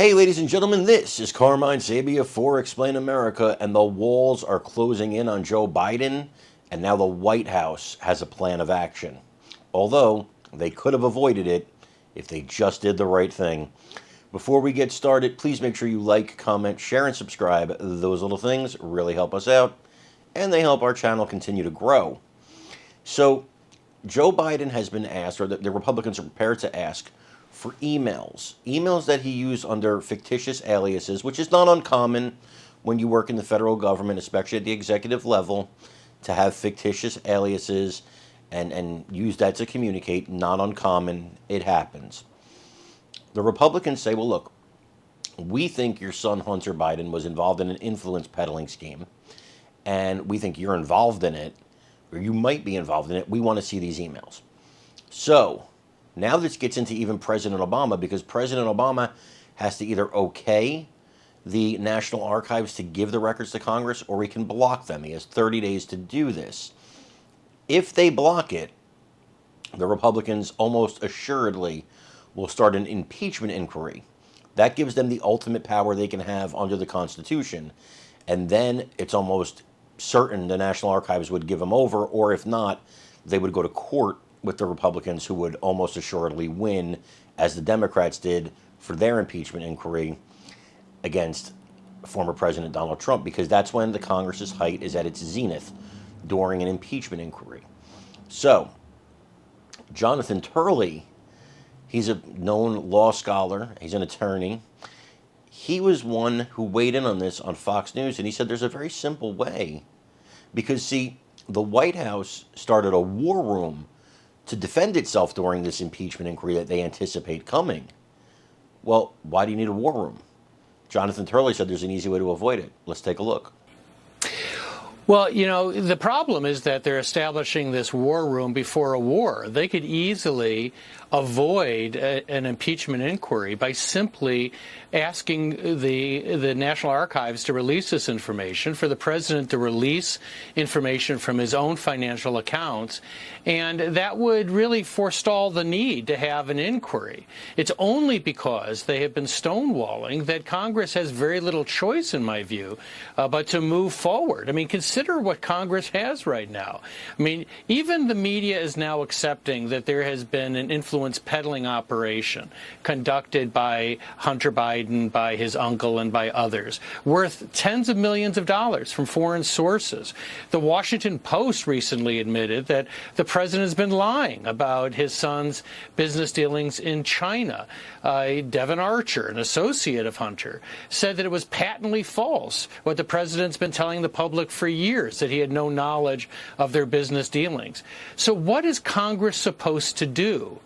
Hey, ladies and gentlemen, this is Carmine Sabia for Explain America, and the walls are closing in on Joe Biden, and now the White House has a plan of action. Although they could have avoided it if they just did the right thing. Before we get started, please make sure you like, comment, share, and subscribe. Those little things really help us out, and they help our channel continue to grow. So, Joe Biden has been asked, or the Republicans are prepared to ask, for emails that he used under fictitious aliases, which is not uncommon when you work in the federal government, especially at the executive level, to have fictitious aliases and use that to communicate. Not uncommon. It happens. The Republicans say, well, look, we think your son Hunter Biden was involved in an influence peddling scheme, and we think you're involved in it, or you might be involved in it. We want to see these emails. So, now this gets into even President Obama, because President Obama has to either okay the National Archives to give the records to Congress, or he can block them. He has 30 days to do this. If they block it, the Republicans almost assuredly will start an impeachment inquiry. That gives them the ultimate power they can have under the Constitution. And then it's almost certain the National Archives would give them over, or if not, they would go to court with the Republicans, who would almost assuredly win, as the Democrats did for their impeachment inquiry against former President Donald Trump, because that's when the Congress's height is at its zenith, during an impeachment inquiry. So, Jonathan Turley, he's a known law scholar, he's an attorney. He was one who weighed in on this on Fox News, and he said there's a very simple way. Because, see, the White House started a war room to defend itself during this impeachment inquiry that they anticipate coming. Well, why do you need a war room? Jonathan Turley said there's an easy way to avoid it. Let's take a look. Well, the problem is that they're establishing this war room before a war. They could easily avoid an impeachment inquiry by simply asking the National Archives to release this information, for the president to release information from his own financial accounts, and that would really forestall the need to have an inquiry. It's only because they have been stonewalling that Congress has very little choice, in my view, but to move forward. I mean, consider what Congress has right now. I mean, even the media is now accepting that there has been an influence peddling operation conducted by Hunter Biden, by his uncle, and by others, worth tens of millions of dollars from foreign sources. The Washington Post recently admitted that the president has been lying about his son's business dealings in China. Devin Archer, an associate of Hunter, said that it was patently false what the president's been telling the public for years, that he had no knowledge of their business dealings. So what is Congress supposed to do?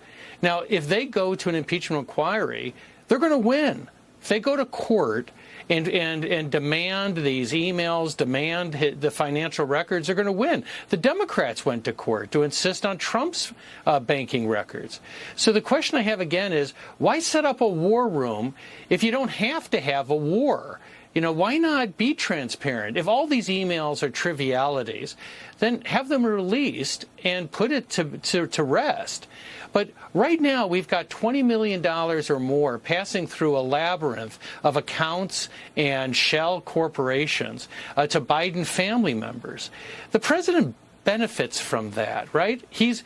Now, if they go to an impeachment inquiry, they're going to win. If they go to court and demand these emails, demand the financial records, they're going to win. The Democrats went to court to insist on Trump's banking records. So the question I have again is, why set up a war room if you don't have to have a war? Why not be transparent? If all these emails are trivialities, then have them released and put it to rest. But right now, we've got $20 million or more passing through a labyrinth of accounts and shell corporations to Biden family members. The president benefits from that, right? He's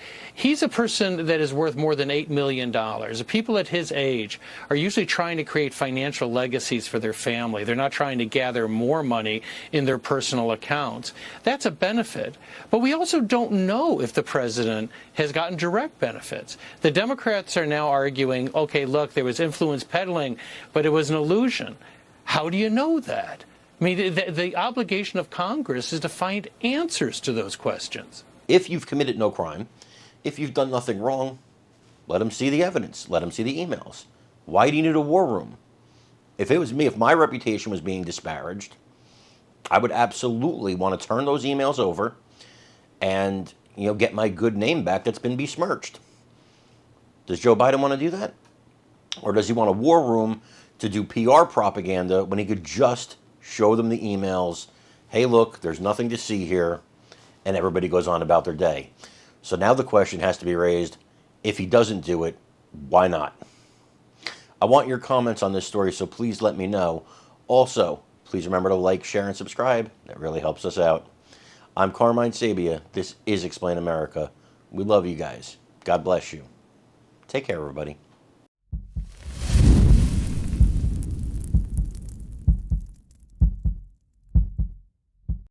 a person that is worth more than $8 million. The people at his age are usually trying to create financial legacies for their family. They're not trying to gather more money in their personal accounts. That's a benefit. But we also don't know if the president has gotten direct benefits. The Democrats are now arguing, okay, look, there was influence peddling, but it was an illusion. How do you know that? I mean, the obligation of Congress is to find answers to those questions. If you've committed no crime, if you've done nothing wrong, let them see the evidence. Let them see the emails. Why do you need a war room? If it was me, if my reputation was being disparaged, I would absolutely want to turn those emails over and, get my good name back that's been besmirched. Does Joe Biden want to do that? Or does he want a war room to do PR propaganda when he could just show them the emails, hey, look, there's nothing to see here, and everybody goes on about their day? So now the question has to be raised, if he doesn't do it, why not? I want your comments on this story, so please let me know. Also, please remember to like, share, and subscribe. That really helps us out. I'm Carmine Sabia. This is Explain America. We love you guys. God bless you. Take care, everybody.